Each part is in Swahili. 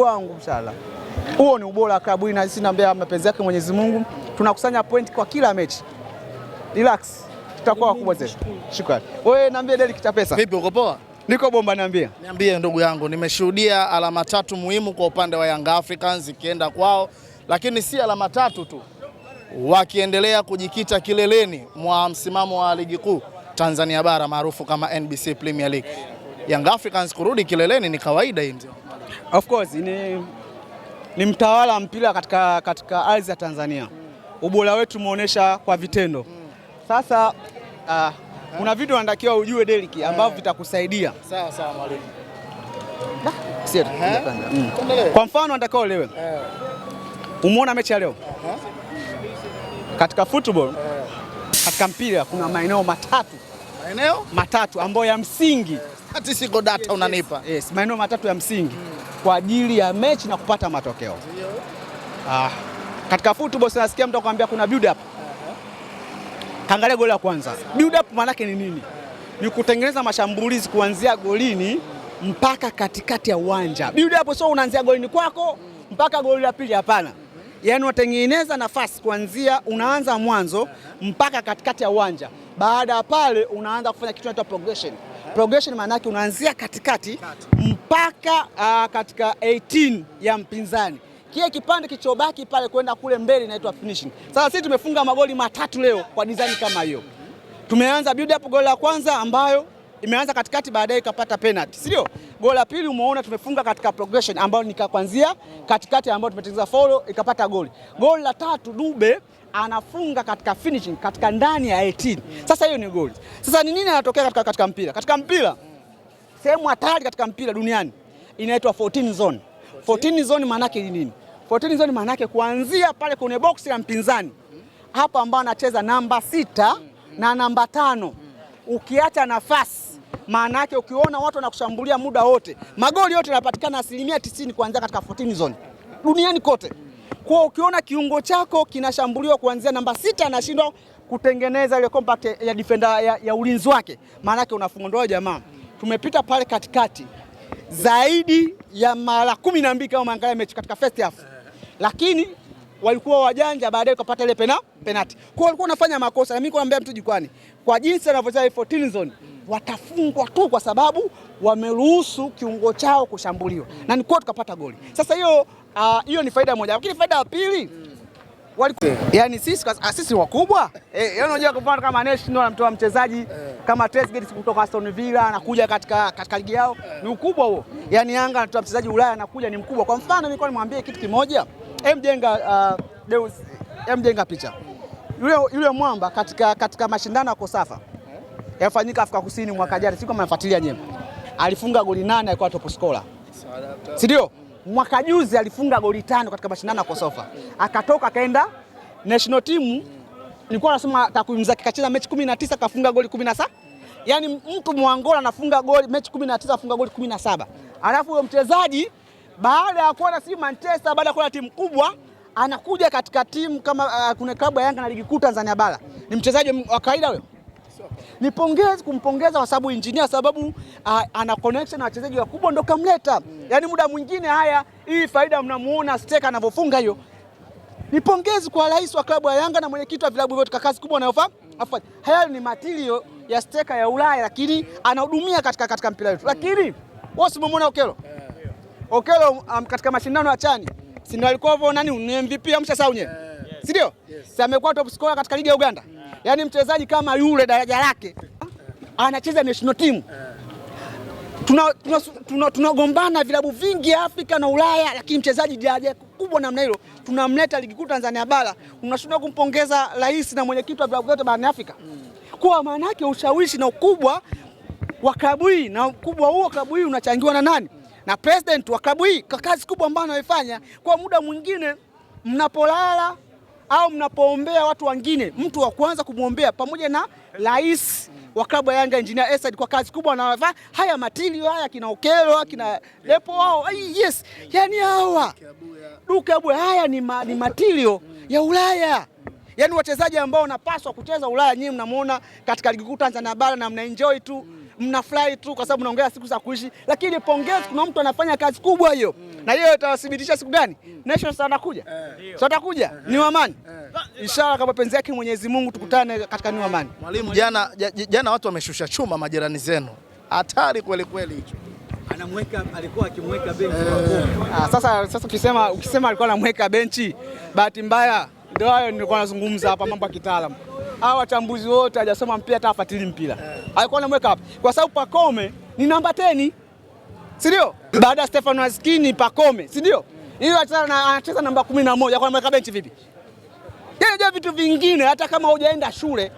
wangu inshallah. Huo ni ubora wa klabu hii na sisi naambia mapenzi yake Mwenyezi Mungu. Tunakusanya point kwa kila mechi. Relax. Tutakuwa wakubwa zaidi. Shukrani. Wewe niambie Derrick Chapesa. Vipi, uko poa? Niko bomba, niambie. Niambie ndugu yangu, nimeshuhudia alama tatu muhimu kwa upande wa Young Africans ikienda kwao, lakini si alama tatu tu. Wakiendelea kujikita kileleni mwa msimamo wa ligi kuu Tanzania bara maarufu kama NBC Premier League. Young Africans kurudi kileleni ni kawaida hii. Of course ni mtawala mpira katika ardhi ya Tanzania. Ubora wetu umeonyesha kwa vitendo. Sasa kuna vitu unatakiwa ujue Derrick ambavyo vitakusaidia. Sawa mwalimu. Kwa mfano unatakiwa uelewe. Umeona mechi ya leo? Katika football, katika mpira kuna maeneo matatu ambayo ya msingi. Statistical data unanipa. Yes, maeneo matatu ya msingi kwa ajili ya mechi na kupata matokeo. Katika football tunasikia mtu akwambia kuna build up. Kaangalia goli la kwanza. Build up maana yake ni nini? Ni kutengeneza mashambulizi kuanzia golini mpaka katikati ya uwanja. Build up sio unaanzia golini kwako mpaka goli la pili, hapana. Yaani unatengeneza nafasi kuanzia unaanza mwanzo mpaka katikati ya uwanja. Baada ya pale unaanza kufanya kitu kinaitwa progression. Progression maana yake unaanzia katikati mpaka katika 18 ya mpinzani. Kile kipande kichobaki pale kwenda kule mbele inaitwa finishing. Sasa sisi tumefunga magoli matatu leo kwa design kama hiyo. Tumeanza build up goli la kwanza ambayo imeanza katikati, baadaye ikapata penalty. Sio? Goli la pili umeona tumefunga katika progression ambayo ni kuanzia katikati ambayo tumetengeneza follow ikapata goli. Goli la tatu Dube anafunga katika finishing katika ndani ya 18. Sasa hiyo ni goli. Sasa ni nini anatokea katika mpira? Katika mpira sehemu hatari katika mpira duniani inaitwa 14 zone. 14 zone maana yake ni nini? 14 zone maana yake kuanzia pale kwenye box ya mpinzani hapa ambao anacheza namba 6 na namba 5. Ukiacha nafasi maana yake ukiona watu wanakushambulia muda wote, magoli yote yanapatikana 90% kuanzia katika 14 zone duniani kote. Kwa ukiona kiungo chako kinashambuliwa kuanzia namba 6 anashindwa kutengeneza ile compact ya defender ya ulinzi wake, maana yake unafunga. Ndio jamaa, tumepita pale katikati zaidi ya mara 12 kama umeangalia mechi katika first half, lakini walikuwa wajanja, baadaye ukapata ile penalty. Kwa walikuwa wanafanya makosa, na mimi naambia mtu jukwani, kwa jinsi anavyocheza 14 zone watafungwa tu kwa sababu wameruhusu kiungo chao kushambuliwa, na ni kwa tukapata goli. Sasa hiyo ni faida moja, lakini faida ya pili walikuwa yani sisi wakubwa yani unajua kwa kama National anamtoa mchezaji kama Trezeguet kutoka Aston Villa anakuja katika ligi yao, ni ukubwa huo. Yani Yanga anatoa mchezaji Ulaya anakuja, ni mkubwa. Kwa mfano nilikuwa nimwambie kitu kimoja, mjenga picha yule mwamba katika mashindano ya Kosafa yafanyika Afrika Kusini mwaka jana, siko mnafuatilia nyewe, alifunga goli 8 alikuwa top scorer, si ndio? Mwaka juzi alifunga goli 5 katika mashindano ya Kosafa, akatoka akaenda national team. Nilikuwa nasema takwimu zake, kacheza mechi 19 kafunga goli 17. Yani mtu Mwangola anafunga goli mechi 19 afunga goli 17. Alafu huyo mchezaji baada ya kuona si Manchester, baada ya kuona timu kubwa anakuja katika timu kama kuna klabu ya Yanga na ligi kuu Tanzania bara. Ni mchezaji wa kawaida huyo. Kumpongeza kwa sababu engineer, sababu ana connection na wachezaji wakubwa ndio kamleta. Yani muda mwingine hii faida mnamuona Steka anavyofunga hiyo. Nipongezi kwa rais wa klabu ya Yanga na mwenyekiti wa vilabu vyote, kazi kubwa anayofanya. Haya ni material ya Steka ya Ulaya, lakini anahudumia katika mpira wetu. Lakini wao simemwona Okelo katika mashindano ya Chani. Si ndio alikuwa ni MVP amshasahau nyewe. Si ndio? Si amekuwa top scorer katika ligi ya Uganda. Yani mchezaji kama yule daraja lake anacheza national team. Tunagombana vilabu vingi Afrika na Ulaya, lakini mchezaji daraja kubwa namna hilo tunamleta ligi kuu Tanzania bara, unashindwa kumpongeza rais na mwenyekiti wa vilabu vyote barani Afrika. Kwa maana yake ushawishi na ukubwa wa klabu hii, na ukubwa huo klabu hii unachangiwa na nani? Na president wa klabu hii, kwa kazi kubwa ambayo anaifanya. Kwa muda mwingine mnapolala au mnapoombea watu wengine, mtu wa kwanza kumuombea pamoja na rais wa klabu ya Yanga Engineer Esad, kwa kazi kubwa anayofanya. Haya material haya kina Okelo kina Lepo wao, yes, yani hawa Dukabu haya ni material ya Ulaya. Yaani wachezaji ambao wanapaswa kucheza Ulaya nyinyi mnamuona katika ligi kuu Tanzania bara na mnaenjoy tu, mnafurahi tu kwa sababu mnaongea siku za kuishi. Lakini pongezi, kuna mtu anafanya kazi kubwa hiyo. Na hiyo itathibitisha siku gani? National Star anakuja. Sio atakuja? Ni Amani. Inshallah kama penzi yake Mwenyezi Mungu tukutane katika New Amani. Mwalimu, jana watu wameshusha chuma majirani zenu. Hatari kweli kweli hicho. Alikuwa akimweka benchi. Sasa ukisema alikuwa anamweka benchi, bahati mbaya ndio hayo nilikuwa nazungumza hapa, mambo ya kitaalamu. Hao wachambuzi wote hajasoma mpira hata afuatilie mpira. Alikuwa anamweka hapa kwa sababu Pacome ni namba 10. Si ndio? Baada ya Stefano Askini Pacome, si ndio? Hiyo anacheza namba 11, kwa anamweka benchi vipi? Yeye vitu vingine hata kama hujaenda shule.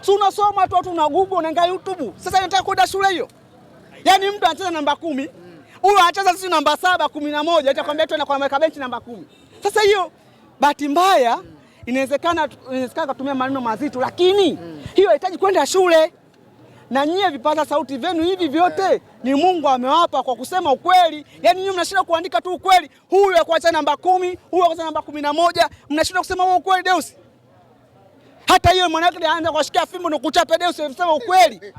Si unasoma tu, una Google, unaangalia YouTube. Sasa unataka kwenda shule hiyo? Yaani mtu anacheza namba 10, huyo anacheza sisi namba 7, 11, itakwambia tu anakuweka benchi namba 10. Sasa hiyo bahati mbaya inawezekana kutumia maneno mazito, lakini hiyo inahitaji kwenda shule. Na nyie vipaza sauti vyenu hivi vyote ni Mungu amewapa kwa kusema ukweli. Yaani nyinyi mnashinda kuandika tu ukweli. Huyu akuacha namba 10, huyu akuacha namba 11, mnashinda kusema huo ukweli Deus. Hata hiyo mwanake anaanza kushika fimbo na kuchapa Deus kusema ukweli.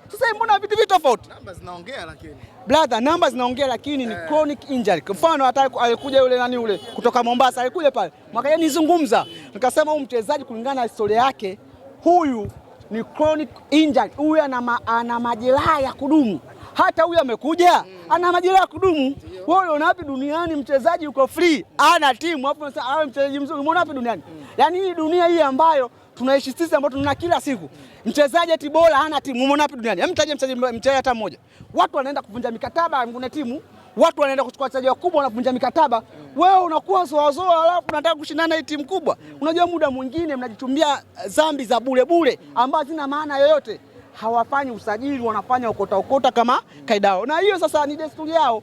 Sasa mbona vitu tofauti? Namba zinaongea lakini. Brother, namba zinaongea lakini ni chronic injury. Kwa mfano hata alikuja yule nani yule kutoka Mombasa, alikuja pale. Mwaka jana nizungumza, nikasema huyu mchezaji kulingana na historia yake, huyu ni chronic injury. Huyu ana majeraha ya kudumu. Hata huyu amekuja ana majeraha ya kudumu. Wewe unaona wapi duniani mchezaji yuko free, ana timu, hapo unasema awe mchezaji mzuri. Umeona wapi duniani? Yaani hii dunia hii ambayo tunaishi sisi, ambao tuna kila siku mchezaji eti bora hana timu. Umeona wapi duniani? Mtaje mchezaji hata mmoja. Watu wanaenda kuvunja mikataba ngune timu, watu wanaenda kuchukua wachezaji wakubwa na kuvunja mikataba. Wewe unakuwa zoazoa alafu unataka kushindana na timu kubwa. Unajua muda mwingine mnajichumbia dhambi za bure ambazo zina maana yoyote. Hawafanyi usajili, wanafanya okota kama kaida yao. Na hiyo sasa ni desturi yao.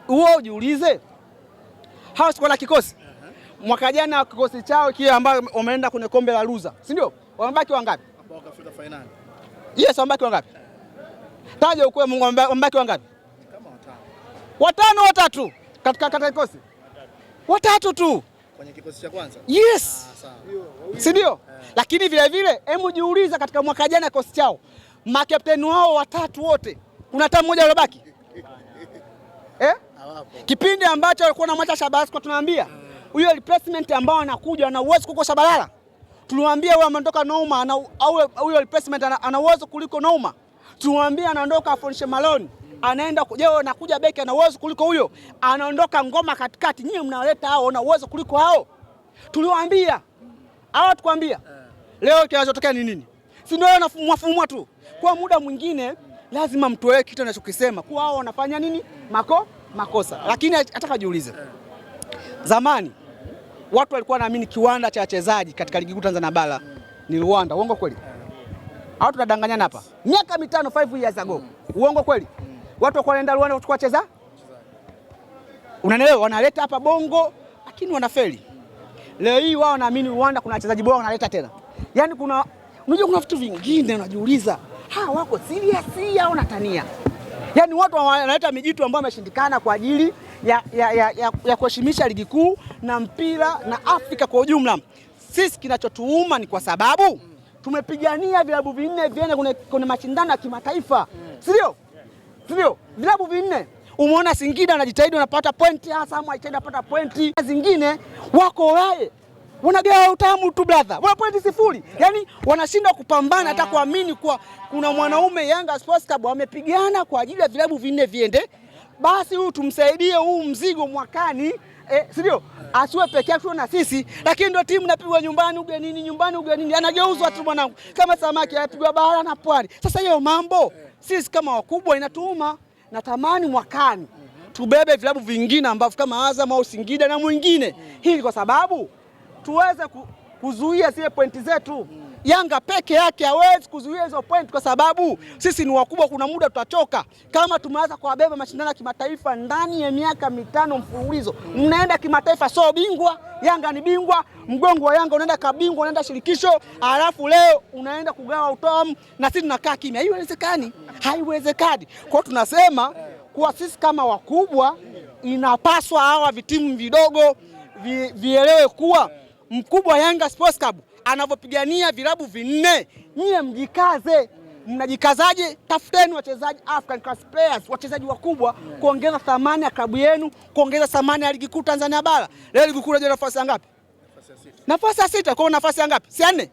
Wewe ujiulize, hawa sikuwa na kikosi. Mwaka jana kikosi chao kile ambao wameenda kwenye kombe la Luza, si ndio? Wamebaki wangapi? Hapo wakafika finali. Yes, wamebaki wangapi? Taja ukwe Mungu, wamebaki wangapi? Kama watatu. 3 katika kikosi. 3 tu. Kwenye kikosi cha kwanza? Yes. Sawa. Si ndio? Lakini vile vile, hebu jiuliza katika mwaka jana kikosi chao, makapteni wao 3 wote, kuna hata mmoja aliyobaki? Kipindi ambacho alikuwa na mwacha Shabalala kwa tunaambia huyo replacement ambao anakuja ana uwezo kuliko Shabalala. Tuliwaambia wewe ameondoka Nouma au huyo replacement ana uwezo kuliko Nouma. Tuliwaambia anaondoka Afonso Malone, anaenda kujao anakuja beki ana uwezo kuliko huyo. Anaondoka Ngoma katikati, nyinyi mnawaleta hao na uwezo kuliko hao. Tuliwaambia. Hao tukwambia. Leo kinachotokea ni nini? Si ndio wanafumwa tu. Kwa muda mwingine lazima mtoe kitu anachokisema. Kwa hao wanafanya nini? Makosa. Lakini nataka jiulize. Zamani watu walikuwa wanaamini kiwanda cha wachezaji katika ligi kuu Tanzania bara ni Rwanda. Uongo kweli? Hao tunadanganyana hapa. Miaka 5 years ago. Uongo kweli? Watu walikuwa wanaenda Rwanda kuchukua wachezaji. Unaelewa, wanaleta hapa Bongo lakini wanafeli. Leo hii wao wanaamini Rwanda kuna wachezaji bora wanaleta tena. Yaani unajua kuna vitu vingine unajiuliza, wako serious au natania? Yaani watu wanaleta mijitu ambayo imeshindikana kwa ajili ya kuheshimisha ligi kuu na mpira na Afrika kwa ujumla. Sisi kinachotuuma ni kwa sababu tumepigania vilabu vinne viende kwenye mashindano ya kimataifa. Sio? Vilabu vinne. Umeona Singida anajitahidi anapata pointi, Azam anajitahidi anapata pointi. Zingine wako wae. Wanagawa utamu tu brother. Wana pointi 0. Yaani wanashindwa kupambana hata kuamini kwa kuna mwanaume Yanga Sports Club wamepigana kwa ajili ya vilabu vinne viende. Basi huyu tumsaidie huu mzigo mwakani, sio? Asiwe peke yake na sisi, lakini ndio timu napigwa nyumbani ugenini, anageuzwa tu mwanangu. Kama samaki anapigwa bara na pwani. Sasa hiyo mambo sisi kama wakubwa inatuuma. Natamani mwakani tubebe vilabu vingine ambavyo kama Azam au Singida na mwingine. Hili kwa sababu tuweze kuzuia zile pointi zetu. Yanga peke yake hawezi kuzuia hizo pointi kwa sababu sisi ni wakubwa, kuna muda tutachoka. Kama tumeanza kuwabeba mashindano ya kimataifa ndani ya miaka 5 mfululizo. Mnaenda kimataifa sio bingwa, Yanga ni bingwa, mgongo wa Yanga unaenda kabingwa, unaenda shirikisho, alafu leo unaenda kugawa utamu na sisi tunakaa kimya. Haiwezekani. Kwa hiyo tunasema kuwa sisi kama wakubwa inapaswa hawa vitimu vidogo vielewe kuwa mkubwa Yanga Sports Club anavyopigania vilabu vinne. Nyie mjikaze. Mnajikazaje? Tafuteni wachezaji African class players, wachezaji wakubwa, kuongeza thamani ya klabu yenu, kuongeza thamani ya ligi kuu Tanzania bara. Leo ligi kuu inaje nafasi ya ngapi? Nafasi ya 6. Kwa nafasi ya ngapi? Si ya 4.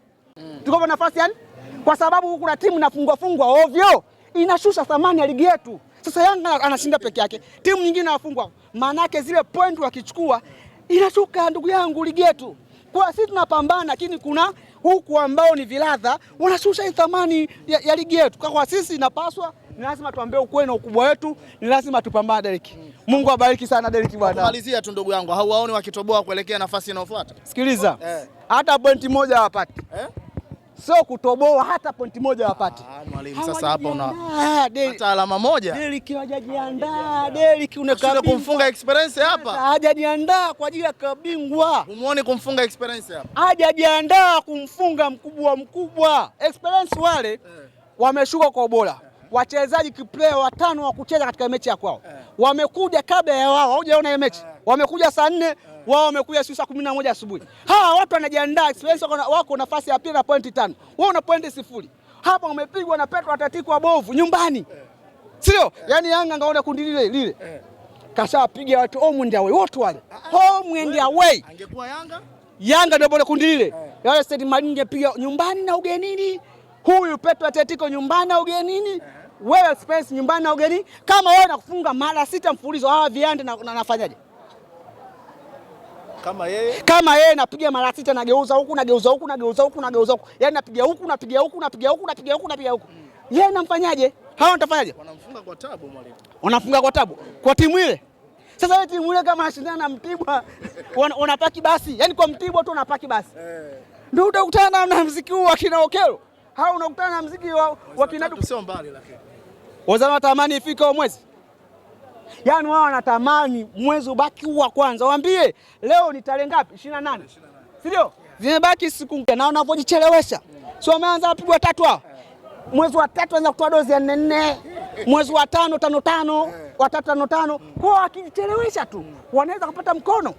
Tuko kwa nafasi ya 4. Kwa sababu huku kuna timu inafungwa ovyo, inashusha thamani ya ligi yetu. Sasa Yanga anashinda peke yake, timu nyingine inafungwa. Maana yake zile point wakichukua inashuka, ndugu yangu, ligi yetu. Kwa sisi tunapambana, lakini kuna huku ambao ni viladha wanashusha thamani ya ligi yetu. Kwa sisi inapaswa, ni lazima tuambie ukweli na ukubwa wetu, ni lazima tupambane Derek. Mungu abariki sana Derek bwana. Malizia tu ndugu yangu, hauwaoni wakitoboa kuelekea nafasi inayofuata? Sikiliza. Hata pointi moja hawapati. Sio kutoboa, hata pointi moja hawapati. Mwalimu, sasa hapa una hata alama moja. Derek hajajiandaa. Derek unakabingwa kumfunga Experience hapa. Hajajiandaa kwa ajili ya kabingwa. Umuone kumfunga Experience hapa. Hajajiandaa kumfunga mkubwa. Experience wale wameshuka kwa ubora. Wachezaji kiplayer 5 wa kucheza katika mechi ya kwao. Wamekuja kabla ya wao. Hujaona ile mechi? Wamekuja saa 4, wao wamekuja saa 11 asubuhi. Hawa watu wanajiandaa. Experience wako nafasi ya pili na pointi 5. Wao una pointi 0. Hapa umepigwa na Petro Atletico Bovu nyumbani. Sio? Yaani Yanga ngaona kundi lile. Kashapiga watu home and away. Wote wale. Home and away. Angekuwa Yanga ndio bora kundi lile. Yale Stade Malinge piga nyumbani na ugenini. Huyu Petro Atletico nyumbani na ugenini. Wewe Spence nyumbani na ugenini. Kama wewe nakufunga mara 6 mfululizo, hawa viande na nafanyaje? Kama yeye napiga mara 6, nageuza huku, nageuza huku. Yaani napiga huku. Yeye namfanyaje? Hao nitafanyaje? Wanamfunga kwa tabu mwalimu. Wanafunga kwa tabu. Kwa timu ile. Sasa ile timu ile kama anashindana na Mtibwa, wanapaki basi. Yaani kwa Mtibwa tu unapaki basi. Ndio utakutana na muziki huu wa kina Okelo. Hao unakutana na muziki wa kina Dudu. Sio mbali lakini. Wazao wanatamani ifike wa mwezi. Yaani wao wanatamani mwezi ubaki wa kwanza. Waambie leo ni tarehe ngapi? 28. Si ndio? Zimebaki siku na unavyojichelewesha. Sio wameanza kupigwa 3 hao. Mwezi wa 3 anza kutoa dozi ya 4. Mwezi wa 5 5, wa 3 5. Kwa wakichelewesha tu wanaweza kupata mkono.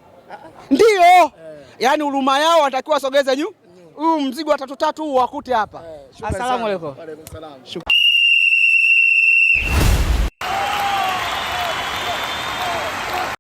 Ndio. Yaani huruma yao watakiwa sogeze juu. Huu mzigo wa 3 wakute hapa. Asalamu alaykum.